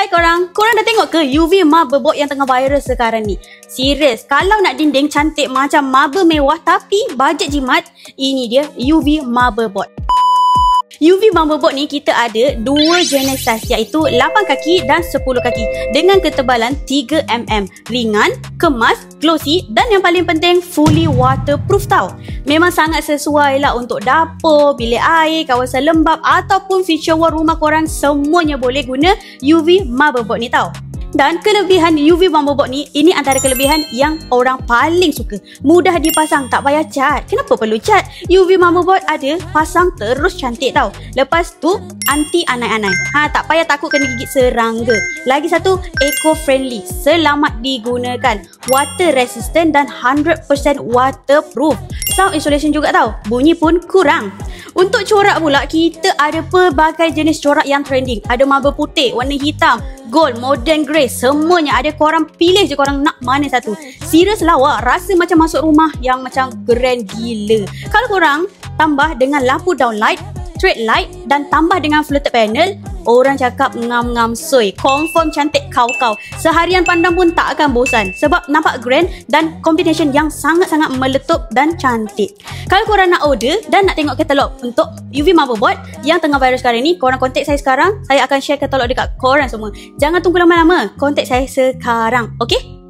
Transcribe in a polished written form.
Hai korang dah tengok ke UV Motherboard yang tengah viral sekarang ni? Serius, kalau nak dinding cantik macam marble mewah tapi bajet jimat, ini dia UV Motherboard. UV Motherboard ni kita ada dua jenis saiz, iaitu 8 kaki dan 10 kaki dengan ketebalan 3mm. Ringan, kemas, glossy dan yang paling penting fully waterproof tau. Memang sangat sesuai lah untuk dapur, bilik air, kawasan lembap ataupun feature wall rumah korang, semuanya boleh guna UV Motherboard ni tau. Dan kelebihan UV Motherboard ni, ini antara kelebihan yang orang paling suka. Mudah dipasang, tak payah cat. Kenapa perlu cat? UV Motherboard ada, pasang terus cantik tau. Lepas tu, anti anai-anai. Tak payah takut kena gigit serangga. Lagi satu, eco-friendly. Selamat digunakan. Water resistant dan 100% waterproof. Sound insulation juga tau. Bunyi pun kurang. Untuk corak pula, kita ada pelbagai jenis corak yang trending. Ada marble putih, warna hitam, gold, modern grey, semuanya ada. Korang pilih je korang nak mana satu. Serius lawa, rasa macam masuk rumah yang macam grand gila. Kalau korang tambah dengan lampu downlight, straight light dan tambah dengan floated panel, orang cakap ngam-ngam soy. Confirm cantik kau-kau. Seharian pandang pun tak akan bosan sebab nampak grand dan combination yang sangat-sangat meletup dan cantik. Kalau korang nak order dan nak tengok katalog untuk UV Motherboard yang tengah viral sekarang ni, korang kontak saya sekarang. Saya akan share katalog dekat korang semua. Jangan tunggu lama-lama. Kontak saya sekarang. Okay?